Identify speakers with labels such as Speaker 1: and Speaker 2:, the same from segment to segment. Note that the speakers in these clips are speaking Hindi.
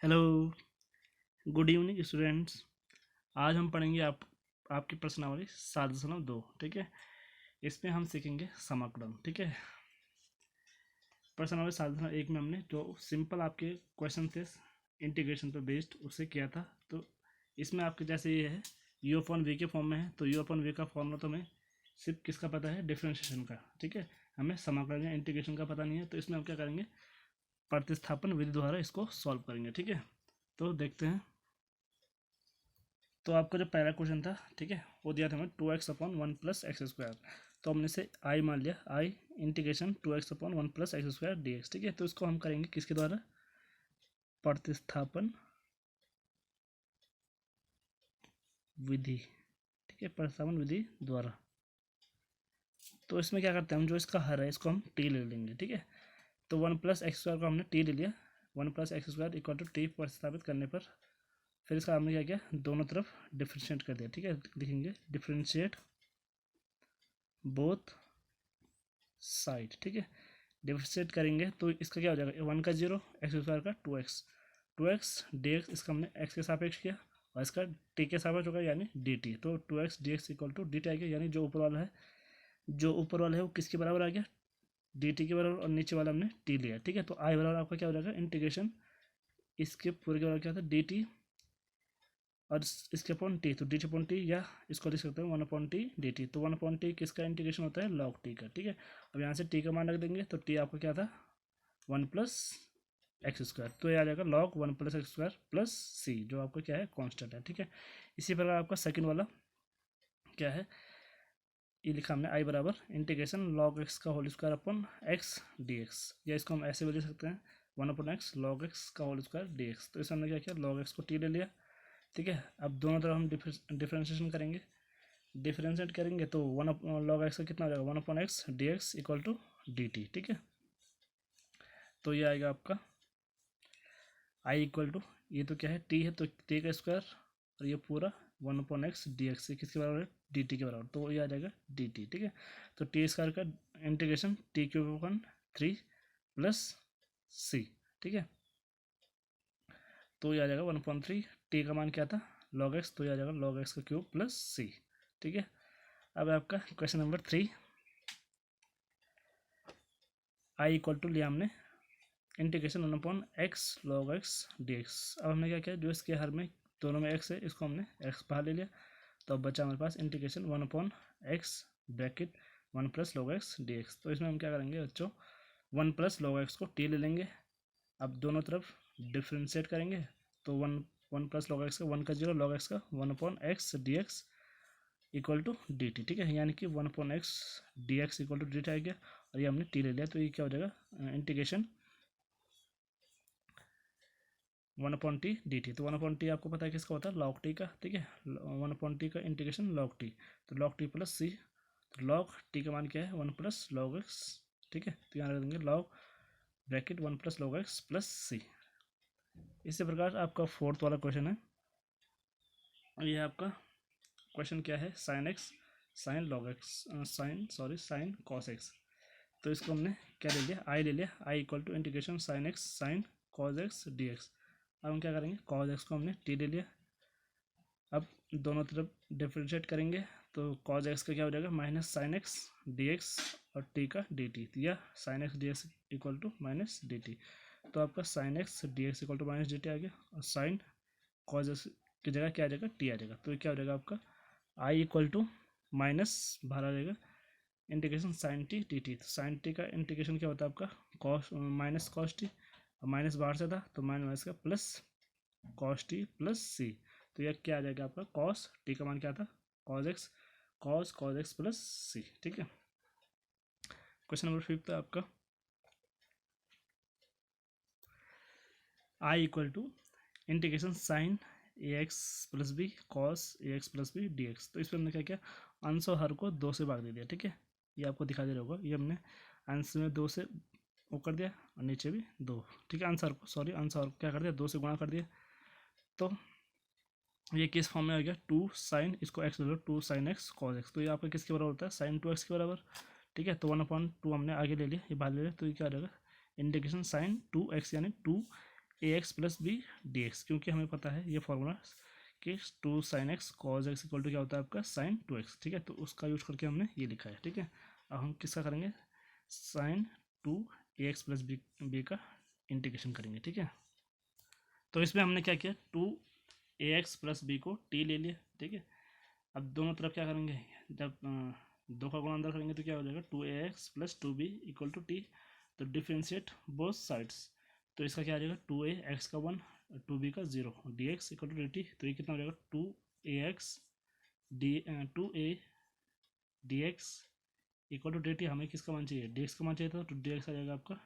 Speaker 1: Hello, good evening students. आज हम पढ़ेंगे आपकी प्रश्नावली 7.2। ठीक है, इसमें हम सीखेंगे समाकलन। ठीक है, प्रश्नावली 7.1 में हमने जो सिंपल आपके क्वेश्चन थे इंटीग्रेशन पर बेस्ड उसे किया था। तो इसमें आपके जैसे ये है यू अपॉन वी के फॉर्म में है, तो यू अपॉन वी का फॉर्मूला तो हमें सिर्फ किसका पता है, डिफरेंशिएशन का। ठीक है, हमें समाकलन या इंटीग्रेशन का पता नहीं है, तो इसमें हम क्या करेंगे, प्रतिस्थापन विधि द्वारा इसको सॉल्व करेंगे। ठीक है, तो देखते हैं। तो आपका जो पहला क्वेश्चन था, ठीक है, वो दिया था हमें 2x अपॉन 1 + x²। तो हमने से आई मान लिया, आई integration 2x upon 1 + x² dx। ठीक है, तो इसको हम करेंगे किसके द्वारा, प्रतिस्थापन विधि। ठीक है, प्रतिस्थापन विधि द्वारा। तो इसमें क्या करते हैं हम, जो इसका हर है इसको हम t ले लेंगे। ठीक है, तो 1 + x² को हमने t ले लिया, 1 + x² इक्वल टू t प्रतिस्थापित करने पर फिर इसका हमने क्या किया, दोनों तरफ डिफ्रेंशिएट कर दिया। ठीक है, लिखेंगे डिफ्रेंशिएट बोथ साइड। ठीक है, डिफ्रेंशिएट करेंगे तो इसका क्या हो जाएगा, 1 का 0, x² का 2x dx। इसका हमने x के सापेक्ष किया और इसका t के सापेक्ष होगा यानी dt। तो 2x dx equal to dt आ गया, यानी जो ऊपर वाला है वो किसके बराबर आ गया, dt के बराबर, और नीचे वाला हमने t लिया। ठीक है, तो i बराबर आपका क्या हो जाएगा, इंटीग्रेशन इसके पूरे के बराबर क्या था, dt और इसके अपॉन टी, तो डी अपॉन टी, या इसको लिख सकते हैं 1/t dt। तो 1/t किसका इंटीग्रेशन होता है, log t का। ठीक है, अब यहाँ से t का मान रख देंगे, तो t आपका क्या था, 1 + x²। तो ये आ जाएगा log 1 + x² प्लस c, जो आपका क्या है, कांस्टेंट है। ठीक है, इसी प्रकार आपका सेकंड वाला क्या है, ये लिखा हमने i बराबर इंटीग्रेशन log x का whole square upon x dx, या इसको हम ऐसे भी लिख सकते हैं 1/x log x का होल स्क्वायर dx। तो इसमें हमने क्या किया, log x को t ले लिया। ठीक है, अब दोनों तरफ हम डिफ्रेंशिएशन करेंगे तो 1 log x का कितना हो जाएगा, 1/x dx equal to dt। ठीक है, तो ये आएगा आपका i इक्वल टू, ये तो क्या है t है, तो t का स्क्वायर और ये पूरा 1/x dx से किसके बराबर है, dt के बराबर, तो ये आ जाएगा dt। ठीक है, तो t स्क्वायर का इंटीग्रेशन t³ 3 + c। ठीक है, तो ये आ जाएगा 1/3, t का मान क्या था, log x, तो ये आ जाएगा log x का क्यूब प्लस c। ठीक है, अब आपका question number 3, i equal to लिया हमने integration 1/x log x dx। अब हमने क्या किया, जो इसके हर में दोनों में x है, इसको हमने x बाहर ले लिया, तो अब बचा हमारे पास integration 1/x bracket 1 + log x dx। तो इसमें हम क्या करेंगे बच्चों, 1 + log x को t ले लेंगे, अब दोनों तरफ डिफ्रेंशिएट करेंगे, तो 1 + log x का 1 का 0 log x का 1/x dx equal to dt। ठीक है, यानी कि 1/x dx equal to dt आ गया, और ये हमने t ले लिया, तो ये क्या हो जाएगा, इंटीग्रेशन 1/t dt। तो 1/t आपको पता है किसका होता है, log t का। ठीक है, 1/t का इंटीग्रेशन log t, तो log t प्लस c, तो log t का मान क्या है, 1 + log x। ठीक है, तो यहाँ रख देंगे log bracket 1 + log x plus c। इसी प्रकार आपका फोर्थ वाला क्वेश्चन है, ये आपका क्वेश्चन क्या है, sin x sin log x sin cos x। तो इसको हमने क्या ले लिया, आई ले लिया, I equal to integration sin x sin cos x dx। अब हम क्या करेंगे, cos x को हमने t ले लिया, अब दोनों तरफ डिफ्रेंशिएट करेंगे, तो cos x का क्या हो जाएगा, माइनस sin x dx और t का dt, या sin x dx equal to minus dt। तो आपका sin x dx equal to minus dt आ गया, और sin cos x की जगह क्या आ जाएगा, t आ जाएगा। तो क्या हो जाएगा आपका i इक्वल टू माइनस बाहर आ जाएगा integration sine t d T. तो साइन टी का इंटीग्रेशन क्या होता है आपका, cos minus cos t, minus बाहर से था तो माइनस का plus cos t plus c. तो यह क्या आ जाएगा आपका, कॉस टी का मान क्या था, कॉस एक्स प्लस सी। ठीक है, क्वेश्चन नंबर 5 था आपका, I equal to integration sine a x plus b cos a x plus b d x. तो इस पर हमने क्या किया, अंश और हर को 2 से भाग दे दिया। ठीक है, ये आपको दिखा दे रहा होगा, ये हमने अंश में 2 से वो कर दिया और नीचे भी 2। ठीक है, अंश हर को अंश और क्या कर दिया, 2 से गुणा कर दिया। तो ये किस फॉर्म में हो गया, 2 साइन, इसको एक्स ले लो, 2 साइन एक्स कॉस एक्स। तो ये आपका किसके बराबर होता है, साइन 2x के बराबर। ठीक है, तो 1/2 हमने आगे ले लिया, ये बाहर ले लिया, तो ये क्या हो जाएगा, इंटीग्रेशन साइन 2x यानी 2 a x plus b d x, क्योंकि हमें पता है ये फॉर्मूला कि 2 sine x cos x equal to क्या होता है आपका साइन 2x, ठीक है। तो उसका यूज करके हमने ये लिखा है, ठीक है। अब हम किसका करेंगे, साइन 2 ax प्लस बी का इंटीग्रेशन करेंगे, ठीक है। तो इसमें हमने क्या किया, 2 ax प्लस बी को t ले लिया, ठीक है। अब दोनों तरफ क्या करेंगे, जब दो का गुणा अंदर करेंगे तो क्या हो जाएगा, 2ax plus 2b equal to t. तो डिफ्रेंशिएट बोथ साइड्स, तो इसका क्या आ जाएगा, 2ax का 1 2b का 0 dx इक्वल टू dt। तो ये कितना हो जाएगा, 2ax a dx equal to dt। हमें किसका मान चाहिए, dx का मान चाहिए था, तो dx आ जाएगा आपका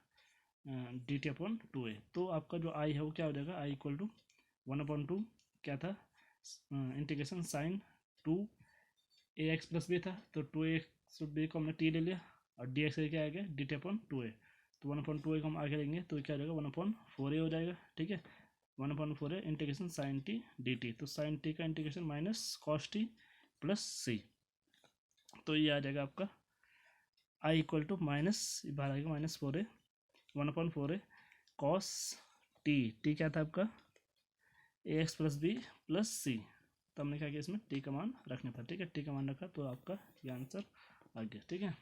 Speaker 1: dt अपॉन 2a। तो आपका जो i है वो क्या हो जाएगा, i इक्वल टू 1/2 क्या था, integration sign 2ax plus B था, तो 2ax बी को हमने t ले लिया और dx क्या आ गया, dt अपॉन 2a। तो 1/2a को हम आगे लेंगे तो क्या हो जाएगा, 1/4a हो जाएगा, ठीक है। 1/4a integration sine t dt। तो साइन टी का integration minus cos t plus c, तो ये आ जाएगा आपका आई इक्वल टू माइनस, बाहर आएगा -4a 1/4a कॉस टी क्या था आपका, ए x plus B plus c. तो हमने क्या किया, इसमें टी का मान रखना था, ठीक है। टी का मान रखा तो आपका ये आंसर आ गया, ठीक है।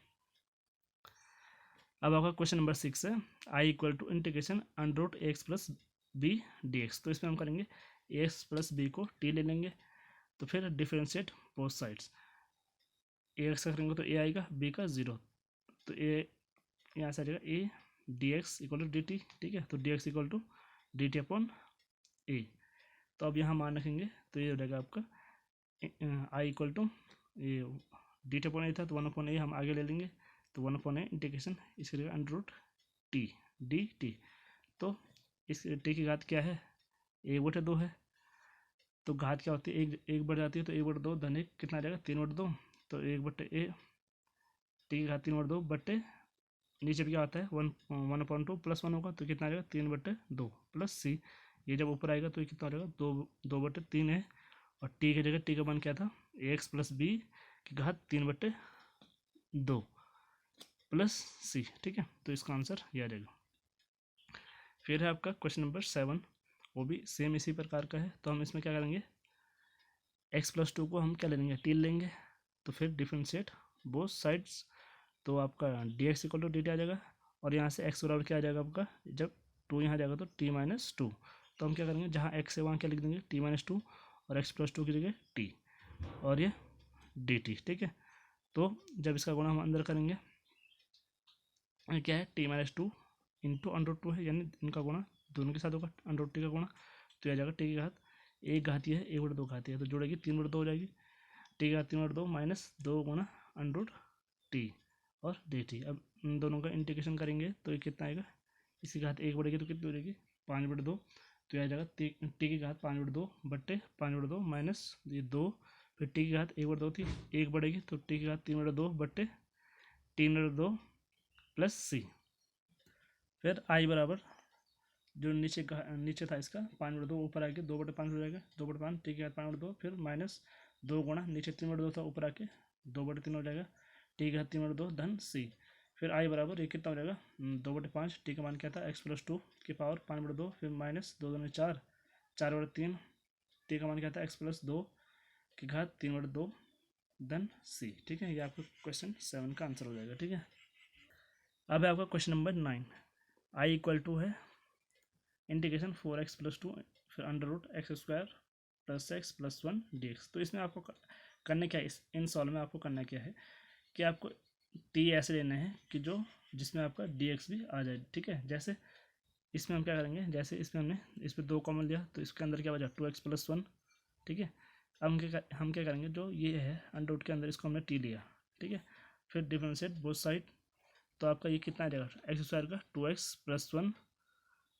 Speaker 1: अब आपका क्वेश्चन नंबर 6 है, I equal to integration under root x plus b d x. तो इसमें हम करेंगे ए एक्स प्लस बी को टी ले लेंगे, तो फिर differentiate both sides, a x का करेंगे तो ए आएगा, बी का 0, तो ए यहाँ से आ जाएगा a d x equal to D t, ठीक है। तो d x equal to D t upon a. तो अब यहाँ मान रखेंगे तो ये हो जाएगा आपका आई इक्वल टू ये डी टी अपॉन ए था, तो 1/a हम आगे ले लेंगे, तो 1/a इंटीग्रेशन इसके लिए under root t d T. तो इस टी की घात क्या है, 1/2 है, तो घात क्या होती है, एक बढ़ जाती है, तो 1/2 धन 1 कितना आ जाएगा, 3/2। तो 1/a टी की घात 3/2 बट्टे नीचे भी क्या आता है 1/2 प्लस 1 होगा, तो कितना आ जाएगा 3/2 प्लस सी। ये जब ऊपर आएगा तो ये कितना हो जाएगा, 2/3 है, और टी की जगह टी का मान क्या था, एक्स प्लस बी की घात 3/2 प्लस सी, ठीक है। तो इसका आंसर ये आ जाएगा। फिर है आपका क्वेश्चन नंबर 7, वो भी सेम इसी प्रकार का है। तो हम इसमें क्या करेंगे, एक्स प्लस 2 को हम क्या ले लेंगे, टी लेंगे, तो फिर डिफ्रेंशिएट बोथ साइड्स, तो आपका d x equal to D t आ जाएगा, और यहाँ से एक्स बराबर क्या आ जाएगा आपका, जब 2 यहाँ जाएगा तो t-2। तो हम क्या करेंगे, जहाँ एक्स है वहाँ क्या लिख देंगे t-2, और एक्स प्लस 2 की जगह टी, और ये डी टी, ठीक है। तो जब इसका गुणा हम अंदर करेंगे, क्या है t-2 इंटू √2 है, यानी इनका गुणा दोनों के साथ होगा √t का गुणा, तो यह आ जाएगा टी की घात, एक घाती है 1/2 घाती है, तो जोड़ेगी 3/2 हो जाएगी, टी की घात 3/2 माइनस 2 गुणा √t और डी टी। अब इन दोनों का इंटीग्रेशन करेंगे तो ये कितना आएगा, इसकी घात 1 बढ़ेगी तो कितनी हो जाएगी 5/2, तो यह आ जाएगा टी की घात 5/2 बट्टे 5/2 माइनस ये 2, फिर टी की घात 1/2 थी, 1 बढ़ेगी तो टी की घात 3/2 बट्टे 3/2 प्लस सी। फिर आई बराबर जो नीचे था इसका 5/2 ऊपर आके 2/5 हो जाएगा, 2/5 टी की घात 5/2, फिर माइनस 2 गुणा नीचे 3/2 था ऊपर आके 2/3 हो जाएगा, टी की घात 3/2 धन सी। फिर आई बराबर ये कितना हो जाएगा 2/5, टी का मान क्या था एक्स प्लस 2 की पावर 5/2, फिर माइनस 2 दूनी 4, 4/3, टी का मान क्या था एक्स प्लस 2 की घात 3/2 धन सी, ठीक है। ये आपका क्वेश्चन 7 का आंसर हो जाएगा, ठीक है। अब है आपका question number 9, i equal to है इंटीग्रेशन 4x प्लस 2 फिर under root x square plus x plus 1 d x. तो इसमें आपको करना क्या है, इन सॉल्व में आपको करना क्या है कि आपको टी ऐसे लेना है कि जो जिसमें आपका डी एक्स भी आ जाए, ठीक है। जैसे इसमें हम क्या करेंगे, जैसे इसमें हमने इस पर 2 कॉमन लिया तो इसके अंदर क्या बचा 2x प्लस 1, ठीक है। अब हम क्या करेंगे, जो ये है अंडर रूट के अंदर इसको हमने टी लिया, ठीक है। फिर डिफरेंशिएट बोथ साइड, तो आपका ये कितना आ जाएगा एक्स स्क्वायर का 2x प्लस 1,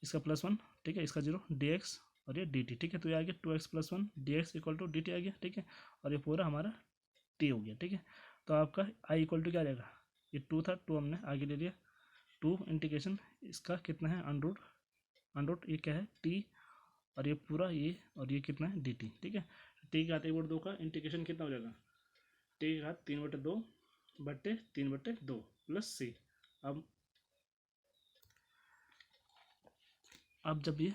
Speaker 1: इसका प्लस 1, ठीक है, इसका 0 dx और ये dt, ठीक है। तो ये आ गया 2x plus 1 dx equal to dt आ गया, ठीक है, और ये पूरा हमारा t हो गया, ठीक है। तो आपका i इक्वल टू क्या आ जाएगा, ये 2 था, 2 हमने आगे ले लिया, 2 इंटीग्रेशन इसका कितना है अंडरूट ये क्या है t, और ये पूरा ये, और ये कितना है dt, ठीक है। t का 1/2 का इंटीग्रेशन कितना हो जाएगा, t का 3/2 बट्टे 3/2 प्लस c। अब जब ये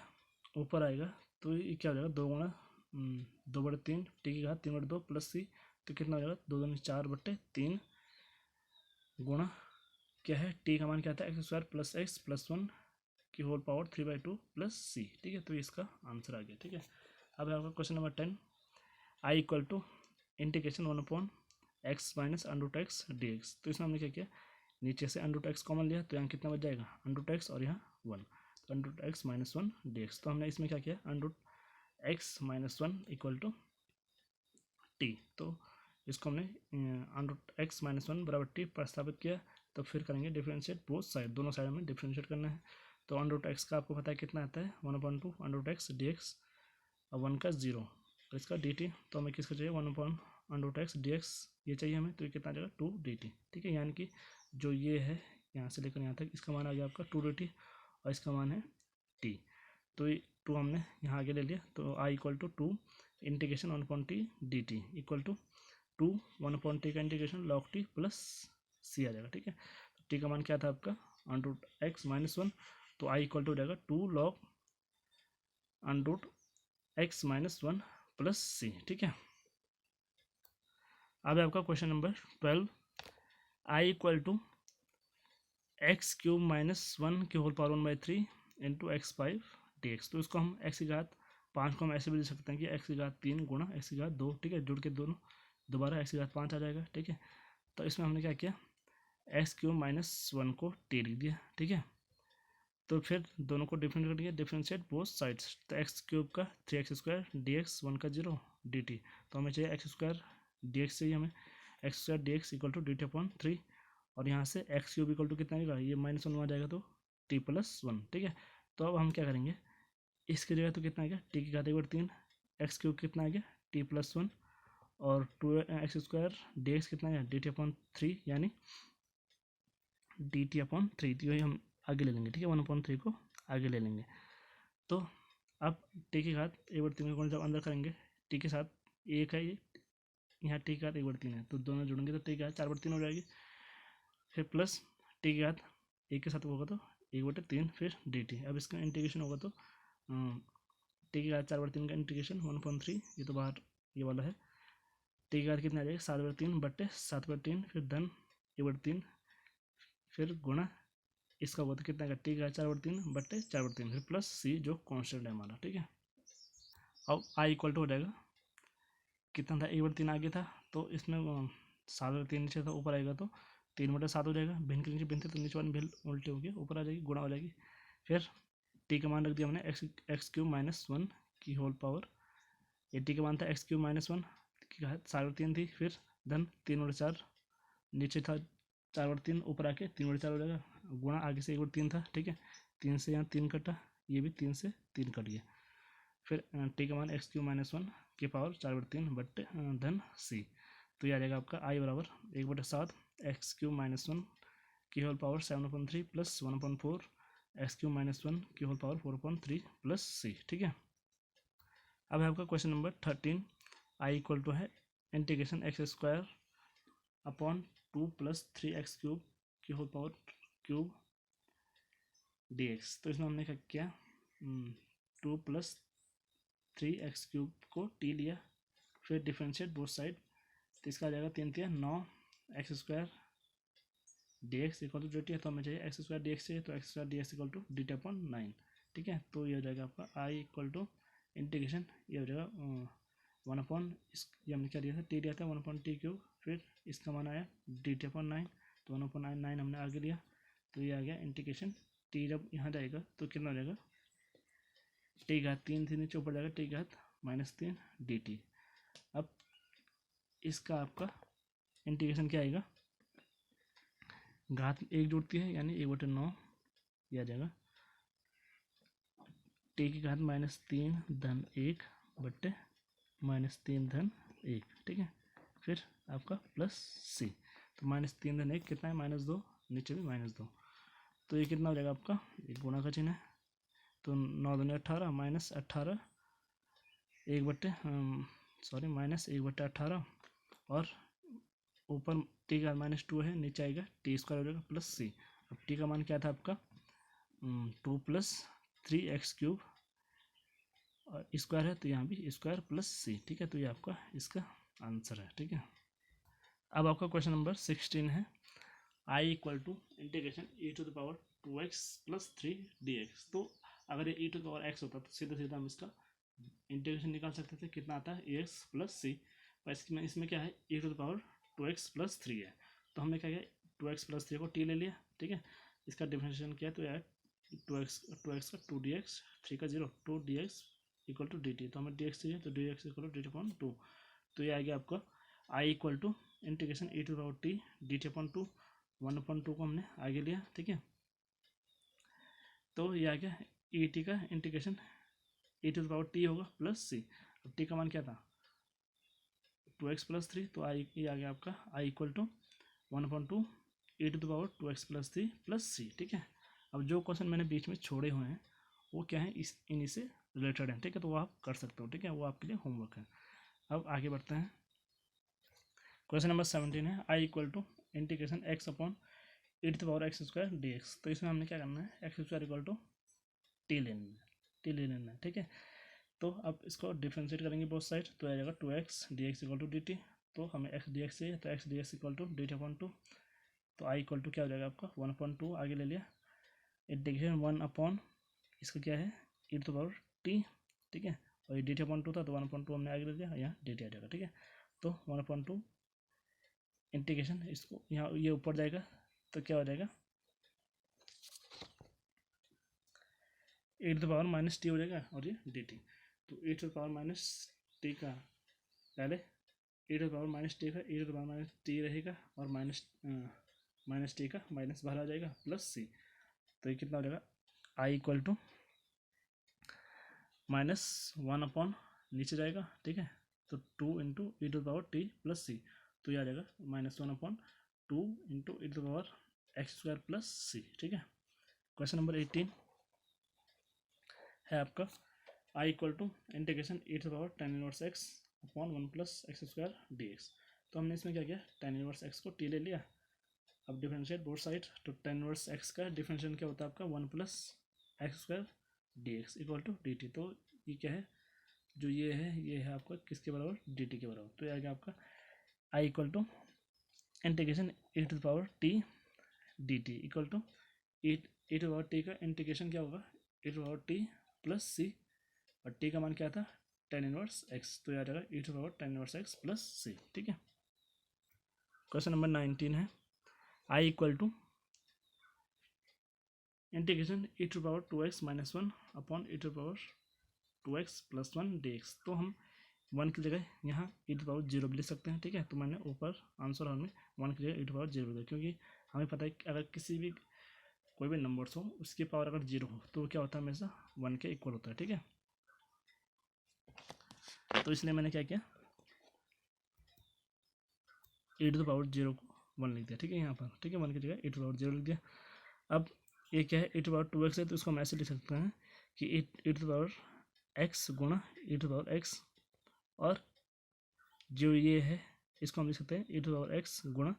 Speaker 1: ऊपर आएगा तो ये क्या हो जाएगा, 2/3 टी की घात 3/2 प्लस सी, तो कितना हो जाएगा 2×4/3 गुणा क्या है, टी का मान क्या था x² प्लस एक्स प्लस 1 की होल पावर 3/2 प्लस सी। ठीक है, तो इसका आंसर आ गया। ठीक है, अब है आपका question number 10, i equal to integration 1/x minus √x dx। तो इसमें हमने क्या किया, नीचे से √x कॉमन लिया तो यहाँ कितना बच जाएगा, √x और यहाँ 1, तो √x माइनस 1 dx। तो हमने इसमें क्या किया, √x minus 1 equal to t, तो इसको हमने √x माइनस 1 बराबर टी प्रस्तावित किया। तो फिर करेंगे डिफरेंशिएट बोथ साइड, दोनों साइड में डिफरेंशिएट करना है। तो √x का आपको पता है कितना आता है, 1/2 √x dx और 1 का 0 और इसका dt। तो हमें किसका चाहिए, 1/√x dx ये चाहिए हमें, तो ये कितना आ जाएगा 2 dt। ठीक है, यानी कि जो ये है यहाँ से लेकर यहाँ तक इसका मान आ गया आपका 2 dt और इसका मान है t। तो ये 2 हमने यहाँ आगे ले लिया, तो i equal to 2 integration 1/t dt equal to 2 1/t का integration log t plus c आ जाएगा। ठीक है, तो t का मान क्या था आपका √x माइनस 1, तो i इक्वल टू हो जाएगा 2 log √x माइनस 1 प्लस सी। ठीक है, अब है आपका question number 12, I equal to x³ minus 1 की whole power 1/3 into x5 dx। तो इसको हम x की घात 5 को हम ऐसे भी लिख सकते हैं कि x की घात 3 गुणा x की घात 2। ठीक है, जुड़ के दोनों दोबारा x की घात 5 आ जाएगा। ठीक है, तो इसमें हमने क्या किया, x³ माइनस 1 को t लिख दिया। ठीक है, तो फिर दोनों को डिफरेंशिएट कर दिया, डिफरेंशिएट बोथ साइड्स, तो x³ का 3x² dx 1 का 0 dt। तो हमें चाहिए x² dx चाहिए हमें, x² dx equal to dt/3 और यहाँ से x³ इक्वल टू कितना आएगा, ये -1 आ जाएगा तो t प्लस 1। ठीक है, तो अब हम क्या करेंगे, इसकी जगह तो कितना आएगा, t की घात 1/3, x³ कितना आएगा t प्लस 1 और 2x² dx कितना आएगा dt/3 यानी dt/3, तो ये हम आगे ले लेंगे। ठीक है, 1/3 को आगे ले लेंगे। तो अब टी की घात 1/3 को जब अंदर करेंगे, टी के साथ एक है ये, यहाँ टी की घात 1/3 है, तो दोनों जुड़ेंगे तो टी की घात 4/3 हो जाएगी। फिर प्लस टी की घात एक के साथ होगा तो 1/3 फिर डी टी। अब इसका इंटीग्रेशन होगा तो टी की घात 4/3 का इंटीग्रेशन 1/3, ये तो बाहर ये वाला है, टी की घात कितना आ जाएगा 7/3 फिर धन 1/3 फिर गुणा इसका होगा तो कितना आएगा, टी का 4/3 फिर प्लस सी जो कांस्टेंट है हमारा। ठीक है, अब आई इक्वल टू हो जाएगा कितना था, 1/3 आगे था तो इसमें 7/3 नीचे था, ऊपर आएगा तो 3/7 हो जाएगा, भिन्न के नीचे भिन्न तो नीचे वाली भिन्न उल्टी होगी, ऊपर आ जाएगी गुणा हो जाएगी। फिर टी का मान रख दिया हमने x³ माइनस 1 की होल पावर, ये टी का मान था x³ माइनस 1 की घात 7/3 थी, फिर धन 3/4 नीचे था 4/3 ऊपर आके 3/4 हो जाएगा, गुणा आगे से 1/3 था। ठीक है, 3 से यहाँ 3 कटा, ये भी 3 से 3 कट गया। फिर टी का मान x³ माइनस 1 की पावर 4/3 बट्टे धन सी, तो ये आ जाएगा आपका आई बराबर 1/7 x³ माइनस 1 की whole power 7/3 plus 1/4 x³ minus 1 की होल पावर 4/3 प्लस सी। ठीक है, अब है आपका question number 13, I equal to है integration x² upon 2 plus 3x³ की होल पावर क्यूब dx। तो इसमें हमने क्या किया, 2 प्लस 3x³ को t लिया, फिर डिफ्रेंशिएट बोथ साइड, तो इसका आ जाएगा 3×9 x² dx equal to dt है, तो हमें चाहिए x² dx चाहिए, तो x² dx equal to dt/9। ठीक है, तो ये हो जाएगा आपका i इक्वल टू इंटीग्रेशन, ये हो जाएगा 1 ये हमने क्या दिया था, t दिया था 1/t³, फिर इसका मान आया dt/9, तो 1/9 हमने आगे लिया, तो ये आ गया इंटीग्रेशन, t जब यहाँ जाएगा तो कितना हो जाएगा, टी घात 3 थी नीचे, ऊपर जाएगा टी घात -3 dt। अब इसका आपका इंटीग्रेशन क्या आएगा, घात 1 जुड़ती है यानी 1/9 दिया जाएगा, टी की घात -3 धन 1 बट्टे -3 धन 1। ठीक है, फिर आपका प्लस सी, तो -3 धन 1 कितना है -2, नीचे भी -2, तो ये कितना हो जाएगा आपका, एक गुणा का चिन्ह है, तो 9 दूनी 18 -18 -1/18 और ऊपर टी का -2 है, नीचे आएगा t² हो जाएगा प्लस सी। अब टी का मान क्या था आपका 2 प्लस 3x³ स्क्वायर है तो यहाँ भी स्क्वायर प्लस सी, ठीक है। तो ये आपका इसका आंसर है, ठीक है। अब आपका क्वेश्चन नंबर 16 है, I equal to integration e to the power 2x plus 3 dx। तो अगर ये e to the power x होता तो सीधा सीधा हम इसका इंटीग्रेशन निकाल सकते थे, कितना आता है ए एक्स प्लस सी। पर इसमें क्या है, e to the power 2x plus 3 है, तो हमने क्या किया 2x प्लस 3 को टी ले लिया, ठीक है। इसका डिफरेंशिएशन किया तो यार 2x का 2dx, 3 का 0, 2dx इक्वल टू dt। तो हमें dx चाहिए तो dx equal to dt upon 2। तो ये आ गया आपका i equal to integration e to power t dt upon 2, 1/2 को हमने आगे लिया, ठीक है। तो ये आ गया ई टी का integration e to power t होगा प्लस सी। अब t का मान क्या था 2x प्लस 3, तो आई ये आ गया आपका i equal to 1/2 e to power 2x plus 3 plus सी, ठीक है। अब जो क्वेश्चन मैंने बीच में छोड़े हुए हैं वो क्या है, इन्हीं से रिलेटेड है, ठीक है। तो वो आप कर सकते हो, ठीक है, वो आपके लिए होमवर्क है। अब आगे बढ़ते हैं, क्वेश्चन नंबर 17 है, I equal to integration x upon e to power x square D x. तो इसमें हमने क्या करना है, x square equal to t लेना है, ठीक है। तो अब इसको डिफ्रेंशिएट करेंगे बोथ साइड, तो आ जाएगा 2x dx equal to dt। तो हमें x dx चाहिए, तो x dx equal to dt upon 2। तो आई इक्वल टू क्या हो जाएगा आपका 1/2 आगे ले लिया, इंटीग्रेशन 1 अपॉन इसका क्या है ई टू पावर टी, ठीक है। और ये dt अपॉन 2 था तो 1/2 हमने आगे ले लिया, यहाँ dt आ जाएगा, ठीक है। तो 1/2 इंटीग्रेशन, इसको यहाँ ये ऊपर जाएगा तो क्या हो जाएगा e to power minus T हो जाएगा और ये dt। तो e to power minus T का पहले e to power minus T का e to power minus T रहेगा और माइनस टी का माइनस बाहर आ जाएगा प्लस सी। तो ये कितना हो जाएगा i इक्वल टू -1 अपॉन नीचे जाएगा, ठीक है। तो 2 into e to power t plus c. तो ये आ जाएगा -1 upon 2 into e to power x square plus सी, ठीक है। क्वेश्चन नंबर 18 है आपका, I equal to integration e to power tan inverse x upon 1 plus x square D x. तो हमने इसमें क्या किया, tan इनवर्स एक्स को टी ले लिया। अब डिफरेंशिएट बोथ साइड, तो tan इनवर्स एक्स का डिफरेंशिएशन क्या होता है आपका 1 plus x square D x equal to D T. तो ये क्या है, जो ये है आपका किसके बराबर, डी टी के बराबर। तो ये आएगा आपका I equal to integration e to power t d t equal to e to power t का इंटीग्रेशन क्या होगा e to power t plus c, और टी का मान क्या था tan इनवर्स एक्स। तो ये आ जाएगा e to power tan inverse x plus सी, ठीक है। क्वेश्चन नंबर 19 है, I equal to integration e to power 2x minus 1 upon e to power 2x plus 1 dx। तो हम 1 की जगह यहाँ ई टू पावर 0 भी लिख सकते हैं, ठीक है। तो मैंने ऊपर आंसर हॉल में 1 की जगह ई टू पावर 0 लिखा, क्योंकि हमें पता है कि अगर किसी भी कोई भी नंबर्स हो उसकी पावर अगर 0 हो तो क्या होता है, हमेशा 1 के इक्वल होता है, ठीक है। तो इसलिए मैंने क्या किया, ई टू पावर 0 को 1 लिख दिया, ठीक है, यहाँ पर, ठीक है। 1 की जगह ई टू पावर 0 लिख दिया। अब ये क्या है, ई टू पावर 2x है, तो इसको हम ऐसे लिख सकते हैं कि ई टू पावर x गुणा ई टू पावर x, और जो ये है इसको हम लिख सकते हैं ई टू पावर x गुणा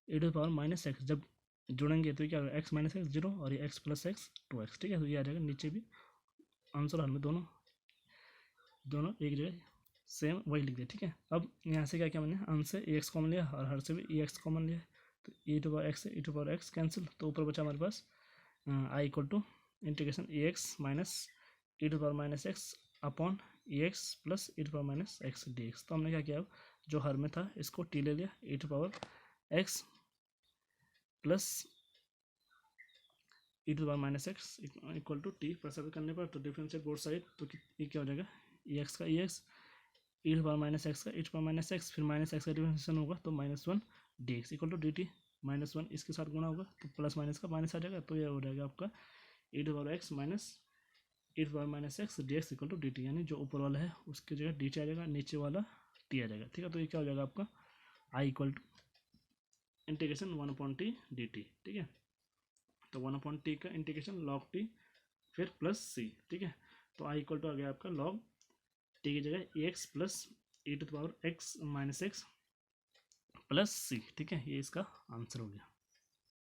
Speaker 1: ई टू पावर माइनस एक्स। जब जुड़ेंगे तो क्या होगा, x माइनस एक्स 0 और ये x प्लस एक्स 2x, ठीक है। तो ये आ जाएगा, नीचे भी आंसर हल में दोनों एक जगह सेम वही लिख दिया, ठीक है। अब यहाँ से क्या किया मैंने, अंश से एक्स कॉमन लिया और हर से भी एक्स कॉमन लिया, तो ई टू पावर एक्स से e to power x cancel. तो ऊपर बचा हमारे पास I equal to integration a x minus e to power minus x upon a x plus e to power minus x d x. तो हमने क्या किया, जो हर में था इसको टी ले लिया, e to power x plus e to power minus x equal to t. Pressure करने पर तो डिफरेंशिएट बोथ साइड, तो ये क्या हो जाएगा, ई एक्स का e x, e to power minus x का e to power minus x, फिर माइनस एक्स का डिफरेंशिएशन होगा तो -1 d x equal to D t. -1 इसके साथ गुणा होगा तो प्लस माइनस का माइनस आ जाएगा, तो यह हो जाएगा आपका e to power x minus e to power minus x d x equal to D t. यानी जो ऊपर वाला है उसकी जगह डी टी आ जाएगा, नीचे वाला टी आ जाएगा, ठीक है। तो ये क्या हो जाएगा आपका I equal to integration 1/t d t, ठीक है। तो 1/t का इंटीग्रेशन लॉग टी फिर प्लस सी, ठीक है। तो आई इक्वल टू आ गया आपका लॉग टी की जगह x plus e to power x minus x plus सी, ठीक है। ये इसका आंसर हो गया।